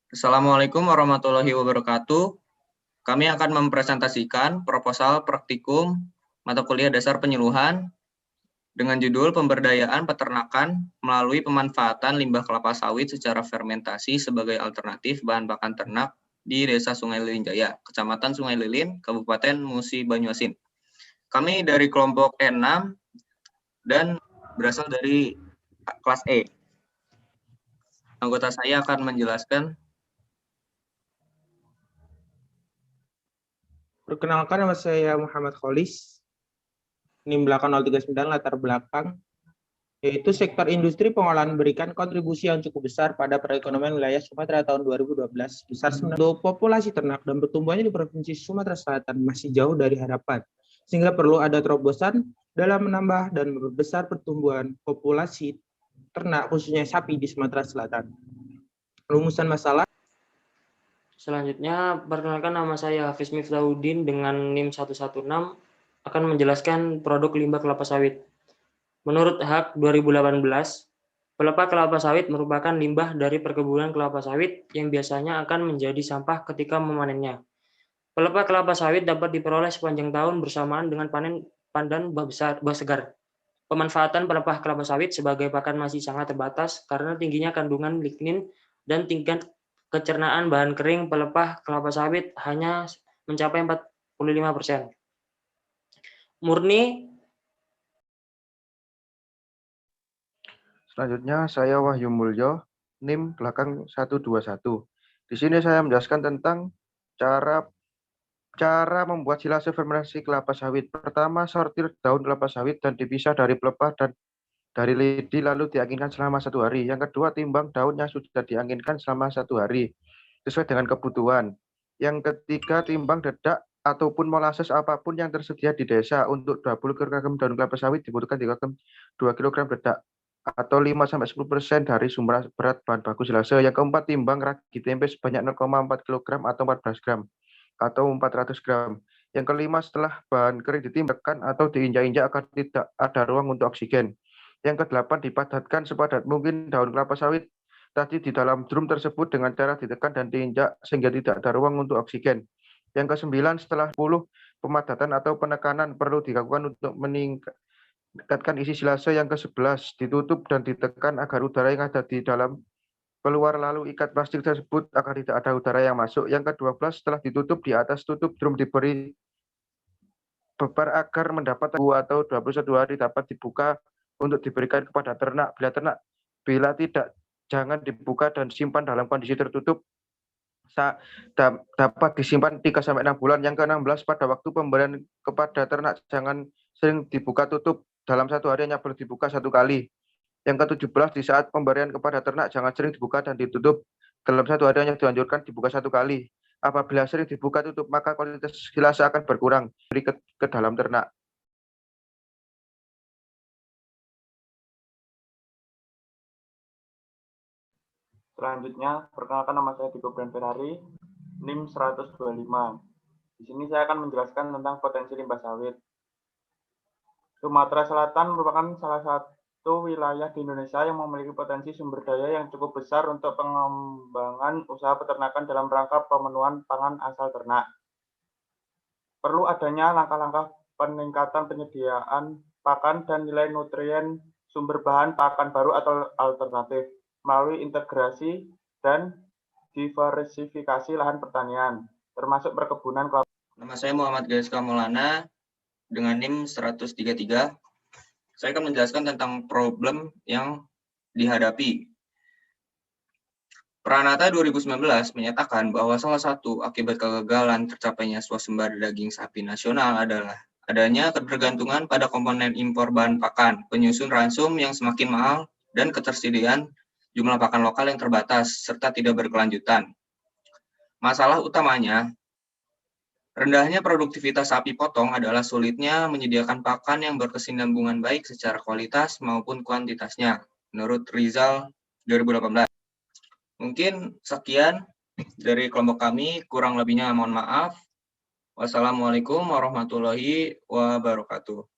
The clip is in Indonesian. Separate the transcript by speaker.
Speaker 1: Assalamualaikum warahmatullahi wabarakatuh. Kami akan mempresentasikan proposal praktikum mata kuliah dasar penyuluhan dengan judul Pemberdayaan Peternakan melalui pemanfaatan limbah kelapa sawit secara fermentasi sebagai alternatif bahan pakan ternak di Desa Sungai Lilin Jaya, Kecamatan Sungai Lilin, Kabupaten Musi Banyuasin. Kami dari kelompok E6 dan berasal dari kelas E. Anggota saya akan menjelaskan.
Speaker 2: Perkenalkan, nama saya Muhammad Kholis. NIM belakang 039, latar belakang yaitu sektor industri pengolahan memberikan kontribusi yang cukup besar pada perekonomian wilayah Sumatera tahun 2012. Besar untuk populasi ternak dan pertumbuhannya di Provinsi Sumatera Selatan masih jauh dari harapan, sehingga perlu ada terobosan dalam menambah dan memperbesar pertumbuhan populasi ternak khususnya sapi di Sumatera Selatan. Rumusan masalah.
Speaker 3: Selanjutnya, perkenalkan, nama saya Hafiz Miftahuddin dengan NIM 116 akan menjelaskan produk limbah kelapa sawit. Menurut HAK 2018, pelepah kelapa sawit merupakan limbah dari perkebunan kelapa sawit yang biasanya akan menjadi sampah ketika memanennya. Pelepah kelapa sawit dapat diperoleh sepanjang tahun bersamaan dengan panen pandan buah segar. Pemanfaatan pelepah kelapa sawit sebagai pakan masih sangat terbatas karena tingginya kandungan lignin dan tingkat kecernaan bahan kering pelepah kelapa sawit hanya mencapai 45%. Murni.
Speaker 4: Selanjutnya saya Wahyu Mulyo, NIM belakang 121. Di sini saya menjelaskan tentang cara membuat silase fermentasi kelapa sawit. Pertama, sortir daun kelapa sawit dan dipisah dari pelepah dan dari lidi lalu dianginkan selama 1 hari. Yang kedua, timbang daun yang sudah dianginkan selama 1 hari sesuai dengan kebutuhan. Yang ketiga, timbang dedak ataupun molasses apapun yang tersedia di desa. Untuk 20 kg daun kelapa sawit dibutuhkan 2 kg dedak atau 5-10% dari sumber berat bahan baku silase. Yang keempat, timbang ragi tempe sebanyak 0,4 kg atau 14 gram atau 400 gram. Yang kelima, setelah bahan kering ditimbangkan atau diinjak-injak agar tidak ada ruang untuk oksigen. Yang kedelapan, dipadatkan sepadat mungkin daun kelapa sawit tadi di dalam drum tersebut dengan cara ditekan dan diinjak sehingga tidak ada ruang untuk oksigen. Yang kesembilan, setelah 10, pemadatan atau penekanan perlu dilakukan untuk meningkatkan isi silase. Yang ke-11, ditutup dan ditekan agar udara yang ada di dalam keluar lalu ikat plastik tersebut agar tidak ada udara yang masuk. Yang ke-12, setelah ditutup, di atas tutup drum diberi bebar agar mendapat atau 21 hari dapat dibuka untuk diberikan kepada ternak. Bila tidak, jangan dibuka dan simpan dalam kondisi tertutup. Dapat disimpan 3-6 bulan. Yang ke-16, pada waktu pemberian kepada ternak jangan sering dibuka tutup. Dalam 1 hari hanya boleh dibuka 1 kali. Yang ke-17, di saat pemberian kepada ternak jangan sering dibuka dan ditutup. Dalam 1 hari hanya dianjurkan dibuka 1 kali. Apabila sering dibuka tutup, maka kualitas silase akan berkurang ke dalam ternak.
Speaker 5: Selanjutnya, perkenalkan, nama saya Diko Brian Ferrari, NIM 125. Di sini saya akan menjelaskan tentang potensi limbah sawit. Sumatera Selatan merupakan salah satu wilayah di Indonesia yang memiliki potensi sumber daya yang cukup besar untuk pengembangan usaha peternakan dalam rangka pemenuhan pangan asal ternak. Perlu adanya langkah-langkah peningkatan penyediaan pakan dan nilai nutrien sumber bahan pakan baru atau alternatif melalui integrasi dan diversifikasi lahan pertanian, termasuk perkebunan kelapa.
Speaker 1: Nama saya Muhammad Ganeska Maulana dengan NIM 133. Saya akan menjelaskan tentang problem yang dihadapi. Pranata 2019 menyatakan bahwa salah satu akibat kegagalan tercapainya swasembada daging sapi nasional adalah adanya ketergantungan pada komponen impor bahan pakan, penyusun ransum yang semakin mahal, dan ketersediaan jumlah pakan lokal yang terbatas, serta tidak berkelanjutan. Masalah utamanya, rendahnya produktivitas sapi potong adalah sulitnya menyediakan pakan yang berkesinambungan baik secara kualitas maupun kuantitasnya, menurut Rizal 2018. Mungkin sekian dari kelompok kami, kurang lebihnya mohon maaf. Wassalamualaikum warahmatullahi wabarakatuh.